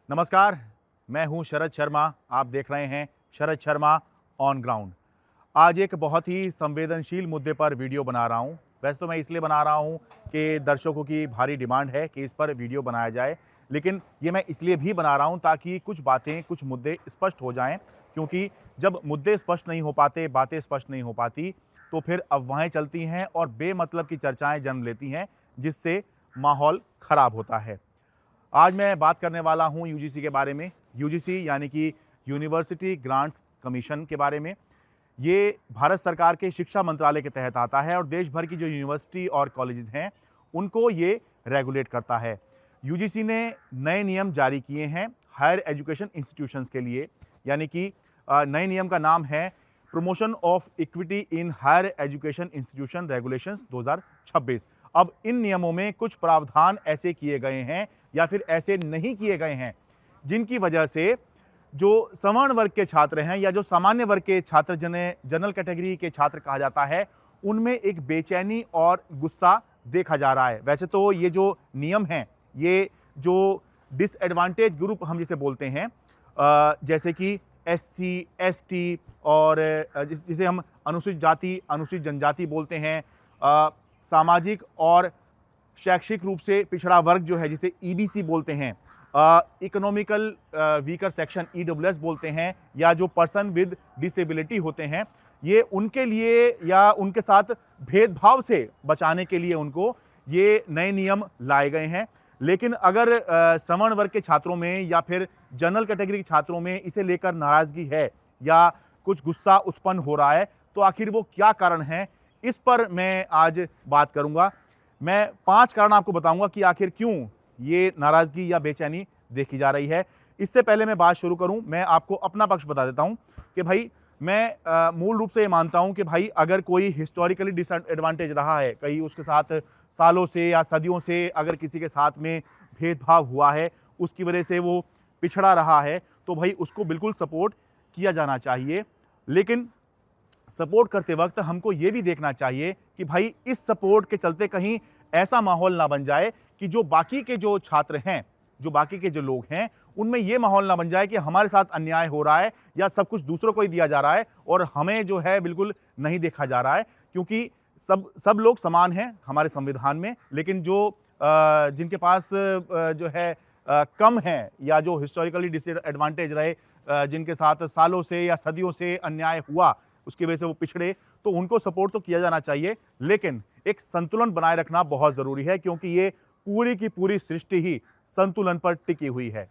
नमस्कार, मैं हूं शरद शर्मा। आप देख रहे हैं शरद शर्मा ऑन ग्राउंड। आज एक बहुत ही संवेदनशील मुद्दे पर वीडियो बना रहा हूं। वैसे तो मैं इसलिए बना रहा हूं कि दर्शकों की भारी डिमांड है कि इस पर वीडियो बनाया जाए, लेकिन ये मैं इसलिए भी बना रहा हूं ताकि कुछ बातें, कुछ मुद्दे स्पष्ट हो जाएं। क्योंकि जब मुद्दे स्पष्ट नहीं हो पाते, बातें स्पष्ट नहीं हो पाती, तो फिर अफवाहें चलती हैं और बेमतलब की चर्चाएं जन्म लेती हैं, जिससे माहौल खराब होता है। आज मैं बात करने वाला हूं यूजीसी के बारे में। यूजीसी यानी कि यूनिवर्सिटी ग्रांट्स कमीशन के बारे में। ये भारत सरकार के शिक्षा मंत्रालय के तहत आता है और देश भर की जो यूनिवर्सिटी और कॉलेजेस हैं, उनको ये रेगुलेट करता है। यूजीसी ने नए नियम जारी किए हैं हायर एजुकेशन इंस्टीट्यूशंस के लिए, यानी कि नए नियम का नाम है promotion of equity in higher education institution regulations 2026। अब इन नियमों में कुछ प्रावधान ऐसे किए गए हैं या फिर ऐसे नहीं किए गए हैं, जिनकी वजह से जो सवर्ण वर्ग के छात्र हैं या जो सामान्य वर्ग के छात्र, जिन्हें जनरल कैटेगरी के छात्र कहा जाता है, उनमें एक बेचैनी और गुस्सा देखा जा रहा है। वैसे तो ये जो नियम हैं, ये जो डिसएडवांटेज ग्रुप हम जिसे बोलते हैं, जैसे कि एससी, एसटी और जिसे हम अनुसूचित जाति, अनुसूचित जनजाति बोलते हैं, सामाजिक और शैक्षिक रूप से पिछड़ा वर्ग जो है, जिसे ईबीसी बोलते हैं, इकोनॉमिकल वीकर सेक्शन ईडब्ल्यूएस बोलते हैं, या जो पर्सन विद डिसेबिलिटी होते हैं, ये उनके लिए या उनके साथ भेदभाव से बचाने के लिए उनको ये नए नियम लाए गए हैं। लेकिन अगर सवर्ण वर्ग के छात्रों में या फिर जनरल कैटेगरी के छात्रों में इसे लेकर नाराजगी है या कुछ गुस्सा उत्पन्न हो रहा है, तो आखिर वो क्या कारण है, इस पर मैं आज बात करूंगा। मैं 5 कारण आपको बताऊंगा कि आखिर क्यों ये नाराजगी या बेचैनी देखी जा रही है। इससे पहले मैं बात शुरू करूं, मैं आपको अपना पक्ष बता देता हूं कि भाई मैं मूल रूप से ये मानता हूं कि भाई अगर कोई हिस्टोरिकली डिसएडवांटेज रहा है, कहीं उसके साथ सालों से या सदियों से अगर किसी के साथ में भेदभाव हुआ है, उसकी वजह से वो पिछड़ा रहा है, तो भाई उसको बिल्कुल सपोर्ट किया जाना चाहिए। लेकिन सपोर्ट करते वक्त हमको ये भी देखना चाहिए कि भाई इस सपोर्ट के चलते कहीं ऐसा माहौल ना बन जाए कि जो बाकी के जो छात्र हैं, जो बाकी के जो लोग हैं, उनमें ये माहौल ना बन जाए कि हमारे साथ अन्याय हो रहा है या सब कुछ दूसरों को ही दिया जा रहा है और हमें जो है बिल्कुल नहीं देखा जा रहा है। क्योंकि सब लोग समान हैं हमारे संविधान में, लेकिन जो जिनके पास जो है कम है या जो हिस्टोरिकली डिसएडवांटेज रहे, जिनके साथ सालों से या सदियों से अन्याय हुआ, उसकी वजह से वो पिछड़े, तो उनको सपोर्ट तो किया जाना चाहिए, लेकिन एक संतुलन बनाए रखना बहुत जरूरी है, क्योंकि ये पूरी की पूरी सृष्टि ही संतुलन पर टिकी हुई है।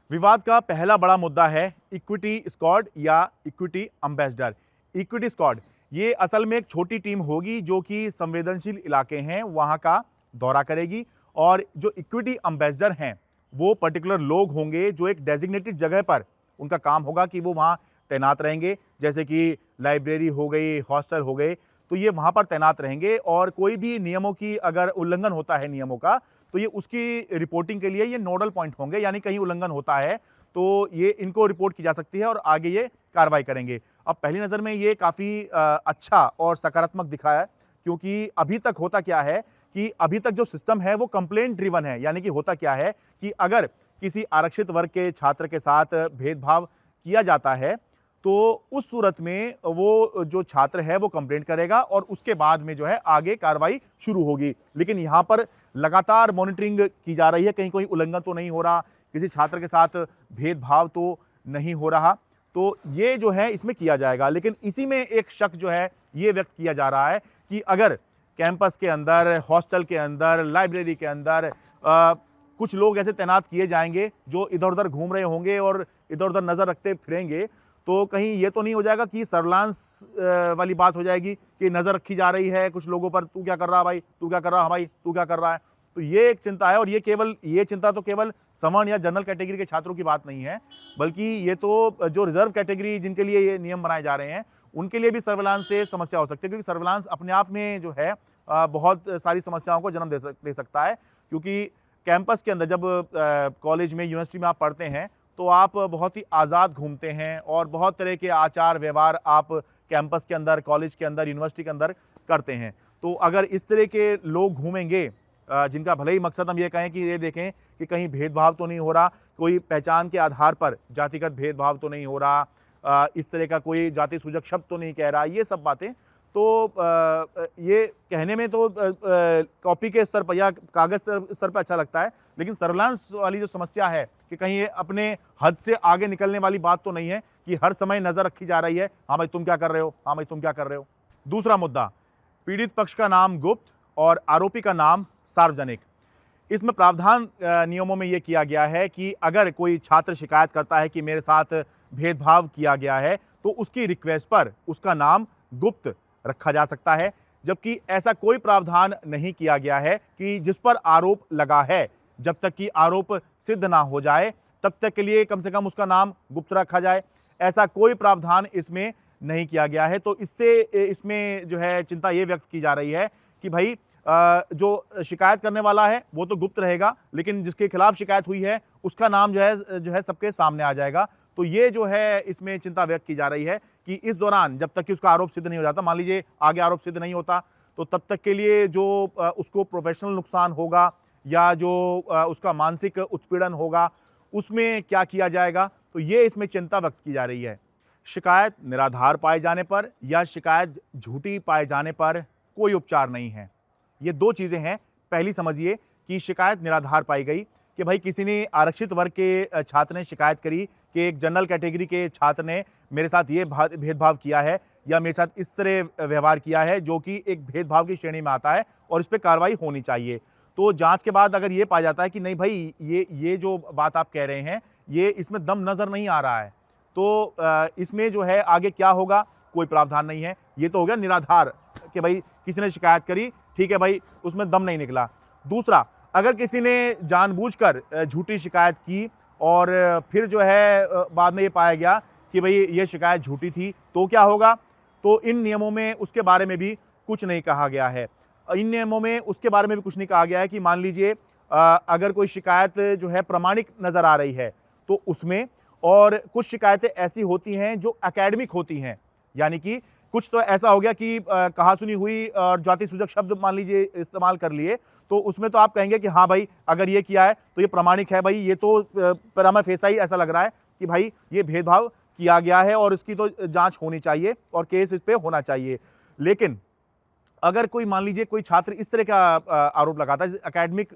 विवाद का पहला बड़ा मुद्दा है इक्विटी स्क्वाड या इक्विटी एम्बेसडर। इक्विटी स्क्वाड ये असल में एक छोटी टीम होगी जो कि संवेदनशील इलाके हैं वहां का दौरा करेगी, और जो इक्विटी एम्बेसडर हैं वो पर्टिकुलर लोग होंगे जो एक डेजिग्नेटेड जगह पर उनका काम होगा कि वो वहां तैनात रहेंगे, जैसे कि लाइब्रेरी हो गई, हॉस्टल हो गए, तो ये वहां पर तैनात रहेंगे। और कोई भी नियमों की अगर उल्लंघन होता है नियमों का, तो ये उसकी रिपोर्टिंग के लिए ये नोडल पॉइंट होंगे, यानी कहीं उल्लंघन होता है तो ये इनको रिपोर्ट की जा सकती है और आगे ये कार्रवाई करेंगे। अब पहली नज़र में ये काफ़ी अच्छा और सकारात्मक दिख रहा है, क्योंकि अभी तक होता क्या है कि अभी तक जो सिस्टम है वो कंप्लेंट ड्रिवन है। यानी कि होता क्या है कि अगर किसी आरक्षित वर्ग के छात्र के साथ भेदभाव किया जाता है, तो उस सूरत में वो जो छात्र है वो कंप्लेंट करेगा और उसके बाद में जो है आगे कार्रवाई शुरू होगी। लेकिन यहाँ पर लगातार मॉनिटरिंग की जा रही है, कहीं कोई उल्लंघन तो नहीं हो रहा, किसी छात्र के साथ भेदभाव तो नहीं हो रहा, तो ये जो है इसमें किया जाएगा। लेकिन इसी में एक शक जो है ये व्यक्त किया जा रहा है कि अगर कैंपस के अंदर, हॉस्टल के अंदर, लाइब्रेरी के अंदर कुछ लोग ऐसे तैनात किए जाएंगे जो इधर उधर घूम रहे होंगे और इधर उधर नजर रखते फिरेंगे, तो कहीं ये तो नहीं हो जाएगा कि सर्विलांस वाली बात हो जाएगी कि नजर रखी जा रही है कुछ लोगों पर, तू क्या कर रहा भाई, तू क्या कर रहा भाई, तू क्या कर रहा है। तो ये एक चिंता है, और ये चिंता तो केवल सवर्ण या जनरल कैटेगरी के छात्रों की बात नहीं है, बल्कि ये तो जो रिजर्व कैटेगरी जिनके लिए ये नियम बनाए जा रहे हैं, उनके लिए भी सर्विलांस से समस्या हो सकती है। क्योंकि सर्विलांस अपने आप में जो है बहुत सारी समस्याओं को जन्म दे सकता है। क्योंकि कैंपस के अंदर जब कॉलेज में, यूनिवर्सिटी में आप पढ़ते हैं, तो आप बहुत ही आज़ाद घूमते हैं और बहुत तरह के आचार व्यवहार आप कैंपस के अंदर, कॉलेज के अंदर, यूनिवर्सिटी के अंदर करते हैं। तो अगर इस तरह के लोग घूमेंगे जिनका भले ही मकसद हम ये कहें कि ये देखें कि कहीं भेदभाव तो नहीं हो रहा, कोई पहचान के आधार पर जातिगत भेदभाव तो नहीं हो रहा, इस तरह का कोई जाति सूचक शब्द तो नहीं कह रहा, ये सब बातें तो ये कहने में तो कॉपी के स्तर पर या कागज स्तर पर अच्छा लगता है, लेकिन सर्विलांस वाली जो समस्या है कि कहीं ये अपने हद से आगे निकलने वाली बात तो नहीं है कि हर समय नजर रखी जा रही है, हाँ भाई तुम क्या कर रहे हो, हाँ भाई तुम क्या कर रहे हो। दूसरा मुद्दा, पीड़ित पक्ष का नाम गुप्त और आरोपी का नाम सार्वजनिक। इसमें प्रावधान नियमों में यह किया गया है कि अगर कोई छात्र शिकायत करता है कि मेरे साथ भेदभाव किया गया है तो उसकी रिक्वेस्ट पर उसका नाम गुप्त रखा जा सकता है, जबकि ऐसा कोई प्रावधान नहीं किया गया है कि जिस पर आरोप लगा है जब तक कि आरोप सिद्ध ना हो जाए तब तक के लिए कम से कम उसका नाम गुप्त रखा जाए। ऐसा कोई प्रावधान इसमें नहीं किया गया है। तो इससे इसमें जो है चिंता ये व्यक्त की जा रही है कि भाई जो शिकायत करने वाला है वो तो गुप्त रहेगा, लेकिन जिसके खिलाफ शिकायत हुई है उसका नाम जो है सबके सामने आ जाएगा। तो ये जो है इसमें चिंता व्यक्त की जा रही है कि इस दौरान जब तक कि उसका आरोप सिद्ध नहीं हो जाता, मान लीजिए आगे आरोप सिद्ध नहीं होता, तो तब तक के लिए जो उसको प्रोफेशनल नुकसान होगा या जो उसका मानसिक उत्पीड़न होगा उसमें क्या किया जाएगा, तो ये इसमें चिंता व्यक्त की जा रही है। शिकायत निराधार पाए जाने पर या शिकायत झूठी पाए जाने पर कोई उपचार नहीं है। ये दो चीजें हैं। पहली समझिए कि शिकायत निराधार पाई गई कि भाई किसी ने आरक्षित वर्ग के छात्र ने शिकायत करी कि एक जनरल कैटेगरी के छात्र ने मेरे साथ ये भेदभाव किया है या मेरे साथ इस तरह व्यवहार किया है जो कि एक भेदभाव की श्रेणी में आता है और इस पर कार्रवाई होनी चाहिए। तो जांच के बाद अगर ये पाया जाता है कि नहीं भाई ये जो बात आप कह रहे हैं ये इसमें दम नजर नहीं आ रहा है, तो इसमें जो है आगे क्या होगा, कोई प्रावधान नहीं है। ये तो हो गया निराधार कि भाई किसी ने शिकायत करी, ठीक है भाई उसमें दम नहीं निकला। दूसरा, अगर किसी ने जानबूझकर झूठी शिकायत की और फिर जो है बाद में ये पाया गया कि भाई ये शिकायत झूठी थी, तो क्या होगा, तो इन नियमों में उसके बारे में भी कुछ नहीं कहा गया है। इन नियमों में उसके बारे में भी कुछ नहीं कहा गया है कि मान लीजिए अगर कोई शिकायत जो है प्रामाणिक नजर आ रही है तो उसमें, और कुछ शिकायतें ऐसी होती हैं जो एकेडमिक होती हैं, यानी कि कुछ तो ऐसा हो गया कि कहा सुनी हुई और जाति सूचक शब्द मान लीजिए इस्तेमाल कर लिए, तो उसमें तो आप कहेंगे कि हाँ भाई अगर ये किया है तो ये प्रामाणिक है, भाई ये तो प्रमा फेसाई ऐसा लग रहा है कि भाई ये भेदभाव किया गया है और इसकी तो जांच होनी चाहिए और केस इस पे होना चाहिए। लेकिन अगर कोई मान लीजिए कोई छात्र इस तरह का आरोप लगाता है, एकेडमिक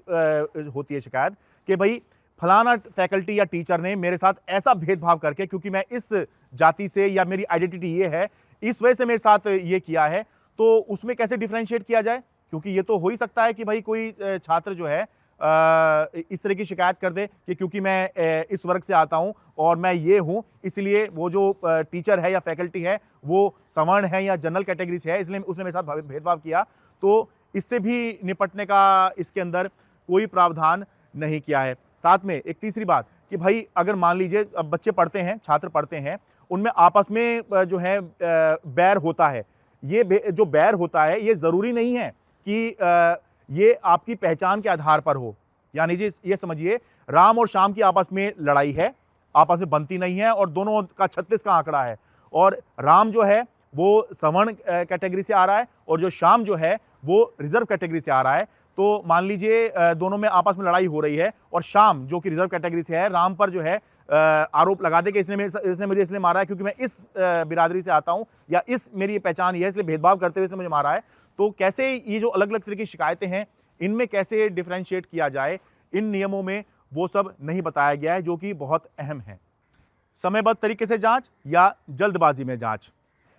होती है शिकायत कि भाई फलाना फैकल्टी या टीचर ने मेरे साथ ऐसा भेदभाव करके, क्योंकि मैं इस जाति से या मेरी आइडेंटिटी ये है, इस वजह से मेरे साथ ये किया है, तो उसमें कैसे डिफरेंशिएट किया जाए, क्योंकि ये तो हो ही सकता है कि भाई कोई छात्र जो है इस तरह की शिकायत कर दे कि क्योंकि मैं इस वर्ग से आता हूं और मैं ये हूं, इसलिए वो जो टीचर है या फैकल्टी है वो सवर्ण है या जनरल कैटेगरी से है, इसलिए उसने मेरे साथ भेदभाव किया। तो इससे भी निपटने का इसके अंदर कोई प्रावधान नहीं किया है। साथ में एक तीसरी बात कि भाई अगर मान लीजिए अब बच्चे पढ़ते हैं, छात्र पढ़ते हैं, उनमें आपस में जो है बैर होता है, ये जो बैर होता है ये जरूरी नहीं है कि ये आपकी पहचान के आधार पर हो। यानी जी ये समझिए राम और श्याम की आपस में लड़ाई है, आपस में बनती नहीं है और दोनों का 36 का आंकड़ा है, और राम जो है वो सवर्ण कैटेगरी से आ रहा है और जो श्याम जो है वो रिजर्व कैटेगरी से आ रहा है। तो मान लीजिए दोनों में आपस में लड़ाई हो रही है और श्याम जो कि रिजर्व कैटेगरी से है राम पर जो है आरोप लगा दे कि इसने मुझे इसलिए मारा है क्योंकि मैं इस बिरादरी से आता हूं या इस मेरी पहचान ये है इसलिए भेदभाव करते हुए इसने मुझे मारा है। तो कैसे ये जो अलग अलग तरह की शिकायतें हैं इनमें कैसे डिफरेंशिएट किया जाए, इन नियमों में वो सब नहीं बताया गया है, जो कि बहुत अहम है। समयबद्ध तरीके से जांच या जल्दबाजी में जांच।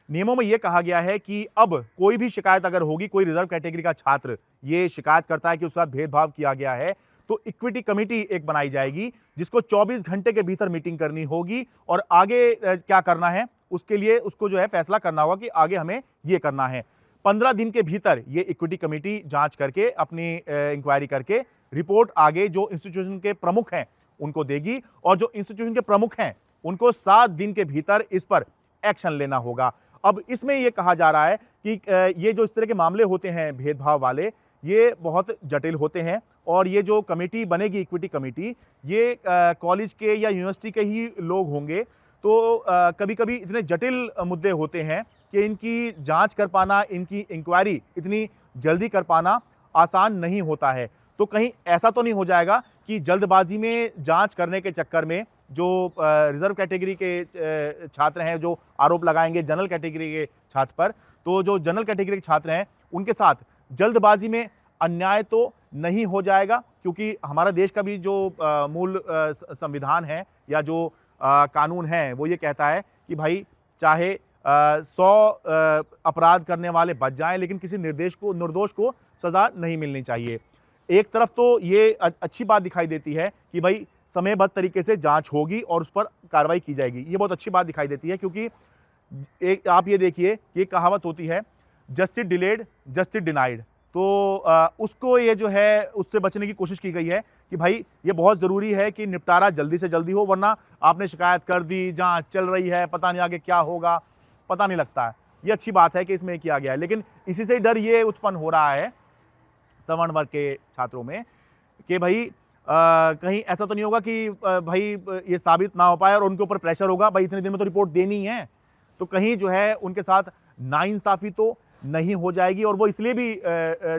नियमों में यह कहा गया है कि अब कोई भी शिकायत अगर होगी, कोई रिजर्व कैटेगरी का छात्र ये शिकायत करता है कि उसके साथ भेदभाव किया गया है, तो इक्विटी कमेटी एक बनाई जाएगी जिसको 24 घंटे के भीतर मीटिंग करनी होगी और आगे क्या करना है उसके लिए उसको जो है फैसला करना होगा कि आगे हमें ये करना है। 15 दिन के भीतर ये इक्विटी कमेटी जांच करके अपनी इंक्वायरी करके रिपोर्ट आगे जो इंस्टीट्यूशन के प्रमुख हैं उनको देगी, और जो इंस्टीट्यूशन के प्रमुख हैं उनको 7 दिन के भीतर इस पर एक्शन लेना होगा। अब इसमें यह कहा जा रहा है कि ये जो इस तरह के मामले होते हैं भेदभाव वाले, ये बहुत जटिल होते हैं और ये जो कमेटी बनेगी इक्विटी कमेटी, ये कॉलेज के या यूनिवर्सिटी के ही लोग होंगे। तो कभी कभी इतने जटिल मुद्दे होते हैं कि इनकी जांच कर पाना, इनकी इंक्वायरी इतनी जल्दी कर पाना आसान नहीं होता है। तो कहीं ऐसा तो नहीं हो जाएगा कि जल्दबाजी में जांच करने के चक्कर में जो रिजर्व कैटेगरी के छात्र हैं जो आरोप लगाएंगे जनरल कैटेगरी के छात्र पर, तो जो जनरल कैटेगरी के छात्र हैं उनके साथ जल्दबाजी में अन्याय तो नहीं हो जाएगा, क्योंकि हमारा देश का भी जो मूल संविधान है या जो कानून है वो ये कहता है कि भाई चाहे 100 अपराध करने वाले बच जाएं, लेकिन किसी निर्दोष को सजा नहीं मिलनी चाहिए। एक तरफ तो ये अच्छी बात दिखाई देती है कि भाई समयबद्ध तरीके से जांच होगी और उस पर कार्रवाई की जाएगी, ये बहुत अच्छी बात दिखाई देती है, क्योंकि एक आप ये देखिए, ये कहावत होती है जस्टिस डिलेड जस्टिस डिनाइड। तो उसको ये जो है उससे बचने की कोशिश की गई है कि भाई ये बहुत ज़रूरी है कि निपटारा जल्दी से जल्दी हो, वरना आपने शिकायत कर दी, जांच चल रही है, पता नहीं आगे क्या होगा, पता नहीं लगता है। ये अच्छी बात है कि इसमें किया गया है, लेकिन इसी से डर ये उत्पन्न हो रहा है सवर्ण वर्ग के छात्रों में कि भाई कहीं ऐसा तो नहीं होगा कि भाई ये साबित ना हो पाए और उनके ऊपर प्रेशर होगा, भाई इतने दिन में तो रिपोर्ट देनी है, तो कहीं जो है उनके साथ नाइंसाफी तो नहीं हो जाएगी। और वो इसलिए भी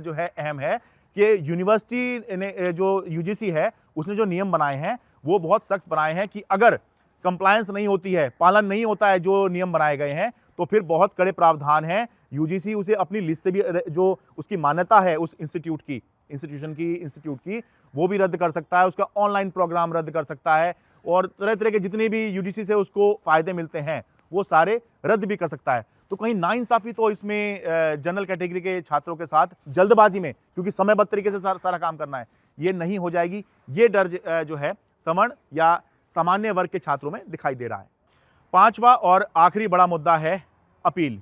जो है अहम है कि यूनिवर्सिटी ने जो यूजीसी है उसने जो नियम बनाए हैं वो बहुत सख्त बनाए हैं कि अगर कंप्लायंस नहीं होती है, पालन नहीं होता है जो नियम बनाए गए हैं, तो फिर बहुत कड़े प्रावधान हैं। यूजीसी उसे अपनी लिस्ट से भी, जो उसकी मान्यता है उस इंस्टीट्यूशन की वो भी रद्द कर सकता है, उसका ऑनलाइन प्रोग्राम रद्द कर सकता है, और तरह तरह के जितने भी यूजीसी से उसको फायदे मिलते हैं वो सारे रद्द भी कर सकता है। तो कहीं नाइंसाफी तो इसमें जनरल कैटेगरी के छात्रों के साथ जल्दबाजी में, क्योंकि समयबद्ध तरीके से सारा काम करना है, ये नहीं हो जाएगी। ये डर जो है सवर्ण या सामान्य वर्ग के छात्रों में दिखाई दे रहा है। पांचवा और आखिरी बड़ा मुद्दा है अपील।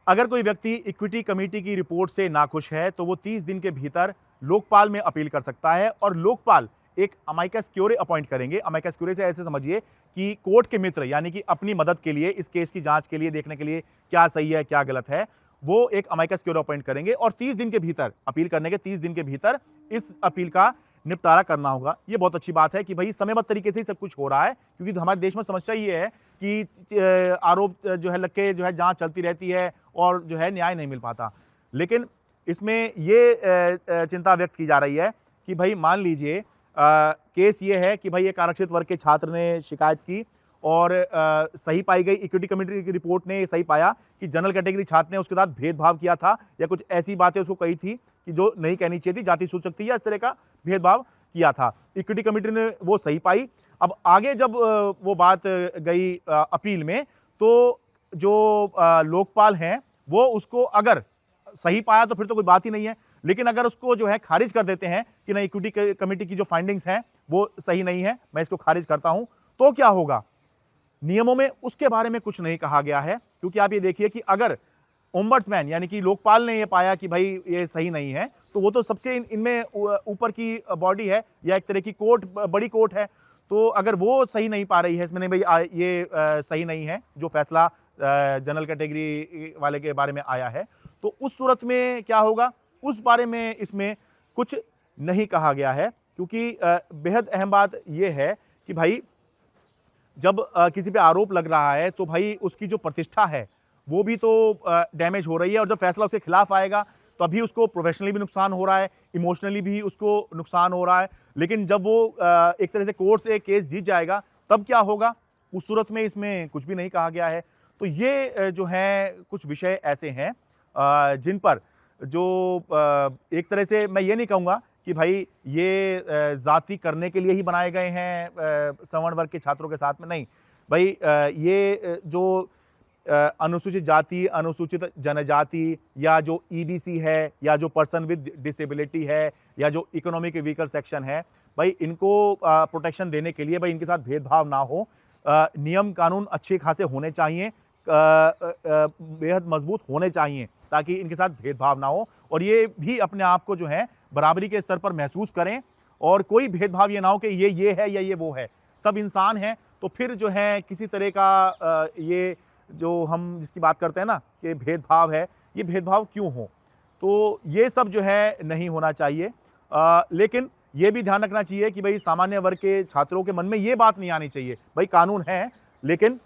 अगर कोई व्यक्ति इक्विटी कमेटी की रिपोर्ट से नाखुश है तो वो 30 दिन के भीतर लोकपाल में अपील कर सकता है, और लोकपाल एक अमाइकस क्यूरे अपॉइंट करेंगे। अमाइकस क्यूरे से ऐसे समझिए कि कोर्ट के मित्र, यानी कि अपनी मदद के लिए, इस केस की जांच के लिए, देखने के लिए क्या सही है क्या गलत है, वो एक अमाइकस क्यूरे अपॉइंट करेंगे और 30 दिन के भीतर, अपील करने के 30 दिन के भीतर इस अपील का निपटारा करना होगा। ये बहुत अच्छी बात है कि भाई समयबद्ध तरीके से ही सब कुछ हो रहा है, क्योंकि हमारे देश में समस्या ये है कि आरोप जो है लग के जो है जांच चलती रहती है और जो है न्याय नहीं मिल पाता। लेकिन इसमें ये चिंता व्यक्त की जा रही है कि भाई मान लीजिए केस ये है कि भाई एक आरक्षित वर्ग के छात्र ने शिकायत की और सही पाई गई, इक्विटी कमेटी की रिपोर्ट ने सही पाया कि जनरल कैटेगरी छात्र ने उसके साथ भेदभाव किया था या कुछ ऐसी बातें उसको कही थी कि जो नहीं कहनी चाहिए थी, जाति सूचक थी या इस तरह का भेदभाव किया था। इक्विटी कमेटी ने वो सही पाई। अब आगे जब वो बात गई अपील में, तो जो लोकपाल हैं वो उसको अगर सही पाया तो फिर तो कोई बात ही नहीं है, लेकिन अगर उसको जो है खारिज कर देते हैं कि नहीं, इक्विटी कमेटी की जो फाइंडिंग्स हैं वो सही नहीं है, मैं इसको खारिज करता हूं, तो क्या होगा? नियमों में उसके बारे में कुछ नहीं कहा गया है, क्योंकि आप ये देखिए कि अगर ओम्बड्समैन यानी कि लोकपाल ने ये पाया कि भाई ये सही नहीं है, तो वो तो सबसे इनमें ऊपर की बॉडी है या एक तरह की कोर्ट, बड़ी कोर्ट है। तो अगर वो सही नहीं पा रही है इसमें, नहीं भाई ये सही नहीं है जो फैसला जनरल कैटेगरी वाले के बारे में आया है, तो उस सूरत में क्या होगा, उस बारे में इसमें कुछ नहीं कहा गया है। क्योंकि बेहद अहम बात यह है कि भाई जब किसी पे आरोप लग रहा है तो भाई उसकी जो प्रतिष्ठा है वो भी तो डैमेज हो रही है, और जब फैसला उसके खिलाफ आएगा तो अभी उसको प्रोफेशनली भी नुकसान हो रहा है, इमोशनली भी उसको नुकसान हो रहा है। लेकिन जब वो एक तरह से कोर्ट से केस जीत जाएगा तब क्या होगा, उस सूरत में इसमें कुछ भी नहीं कहा गया है। तो ये जो है कुछ विषय ऐसे हैं जिन पर जो एक तरह से मैं ये नहीं कहूँगा कि भाई ये जाति करने के लिए ही बनाए गए हैं सवर्ण वर्ग के छात्रों के साथ में, नहीं भाई, ये जो अनुसूचित जाति, अनुसूचित जनजाति या जो ईबीसी है या जो पर्सन विद डिसेबिलिटी है या जो इकोनॉमिक वीकर सेक्शन है, भाई इनको प्रोटेक्शन देने के लिए भाई इनके साथ भेदभाव ना हो, नियम कानून अच्छे खासे होने चाहिए, बेहद मजबूत होने चाहिए ताकि इनके साथ भेदभाव ना हो, और ये भी अपने आप को जो है बराबरी के स्तर पर महसूस करें, और कोई भेदभाव ये ना हो कि ये है या ये वो है, सब इंसान हैं। तो फिर जो है किसी तरह का ये जो हम जिसकी बात करते हैं ना कि भेदभाव है, ये भेदभाव क्यों हो, तो ये सब जो है नहीं होना चाहिए। लेकिन ये भी ध्यान रखना चाहिए कि भाई सामान्य वर्ग के छात्रों के मन में ये बात नहीं आनी चाहिए, भाई कानून है, लेकिन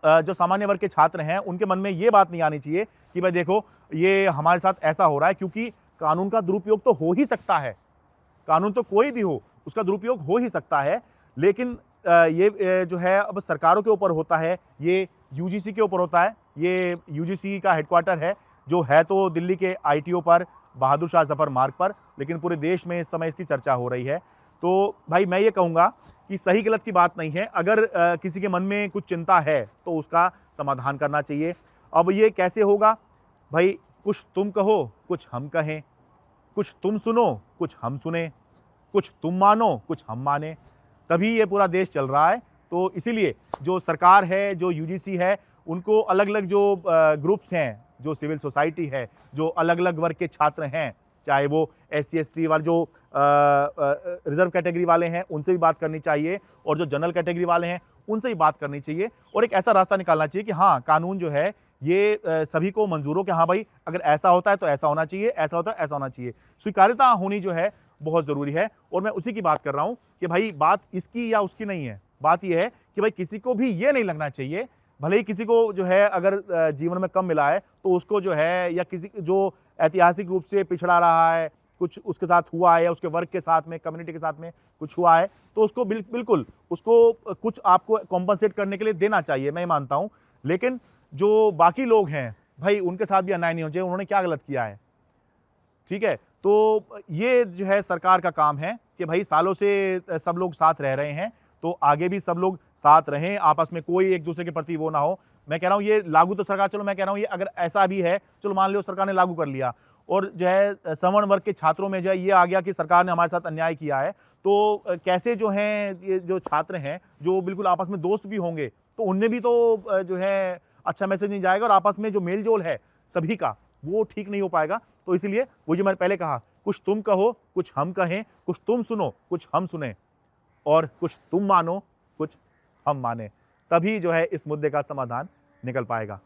जो सामान्य वर्ग के छात्र हैं उनके मन में ये बात नहीं आनी चाहिए कि भाई देखो ये हमारे साथ ऐसा हो रहा है, क्योंकि कानून का दुरुपयोग तो हो ही सकता है, कानून तो कोई भी हो, उसका दुरुपयोग हो ही सकता है, लेकिन ये जो है अब सरकारों के ऊपर होता है, ये यूजीसी के ऊपर होता है। ये यूजीसी का हेडक्वार्टर है, जो है तो दिल्ली के आईटीओ पर, बहादुर शाह ज़फ़र मार्ग पर, लेकिन पूरे देश में इस समय इसकी चर्चा हो रही है। तो भाई मैं ये कहूँगा कि सही गलत की बात नहीं है, अगर किसी के मन में कुछ चिंता है तो उसका समाधान करना चाहिए। अब ये कैसे होगा? भाई कुछ तुम कहो, कुछ हम कहें, कुछ तुम सुनो, कुछ हम सुने, कुछ तुम मानो, कुछ हम माने, तभी ये पूरा देश चल रहा है। तो इसीलिए जो सरकार है, जो यूजीसी है, उनको अलग-अलग जो ग्रुप्स हैं, जो सिविल सोसाइटी है, जो अलग-अलग वर्ग के छात्र हैं, चाहे वो एससी एसटी वाले जो रिजर्व कैटेगरी वाले हैं, उनसे भी बात करनी चाहिए, और जो जनरल कैटेगरी वाले हैं, उनसे भी बात करनी चाहिए, और एक ऐसा रास्ता निकालना चाहिए कि हाँ, कानून जो है ये सभी को मंजूर हो कि हाँ भाई, अगर ऐसा होता है तो ऐसा होना चाहिए, ऐसा होता है ऐसा होना चाहिए। स्वीकार्यता होनी जो है बहुत ज़रूरी है, और मैं उसी की बात कर रहा हूँ कि भाई बात इसकी या उसकी नहीं है। बात यह है कि भाई किसी को भी ये नहीं लगना चाहिए, भले ही किसी को जो है अगर जीवन में कम मिला है तो उसको जो है, या किसी जो ऐतिहासिक रूप से पिछड़ा रहा है, कुछ उसके साथ हुआ है, या उसके वर्ग के साथ में, कम्युनिटी के साथ में कुछ हुआ है, तो उसको बिल्कुल उसको कुछ आपको कॉम्पनसेट करने के लिए देना चाहिए, मैं मानता हूँ। लेकिन जो बाकी लोग हैं भाई, उनके साथ भी अन्याय नहीं होना चाहिए। उन्होंने क्या गलत किया है? ठीक है, तो ये जो है सरकार का काम है कि भाई सालों से सब लोग साथ रह रहे हैं, तो आगे भी सब लोग साथ रहें, आपस में कोई एक दूसरे के प्रति वो ना हो। मैं कह रहा हूँ ये लागू तो सरकार, चलो मैं कह रहा हूँ ये अगर ऐसा भी है, चलो मान लो सरकार ने लागू कर लिया, और जो है सवर्ण वर्ग के छात्रों में जो है ये आ गया कि सरकार ने हमारे साथ अन्याय किया है, तो कैसे जो हैं ये जो छात्र हैं, जो बिल्कुल आपस में दोस्त भी होंगे, तो उनमें भी तो जो है अच्छा मैसेज नहीं जाएगा, और आपस में जो मेल जोल है सभी का, वो ठीक नहीं हो पाएगा। तो इसलिए वो जो मैंने पहले कहा, कुछ तुम कहो, कुछ हम कहें, कुछ तुम सुनो, कुछ हम सुने, और कुछ तुम मानो, कुछ हम माने, तभी जो है इस मुद्दे का समाधान निकल पाएगा।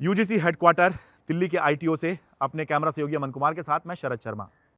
यूजीसी हेडक्वार्टर दिल्ली के आईटीओ से अपने कैमरा सहयोगी अमन कुमार के साथ मैं शरद शर्मा।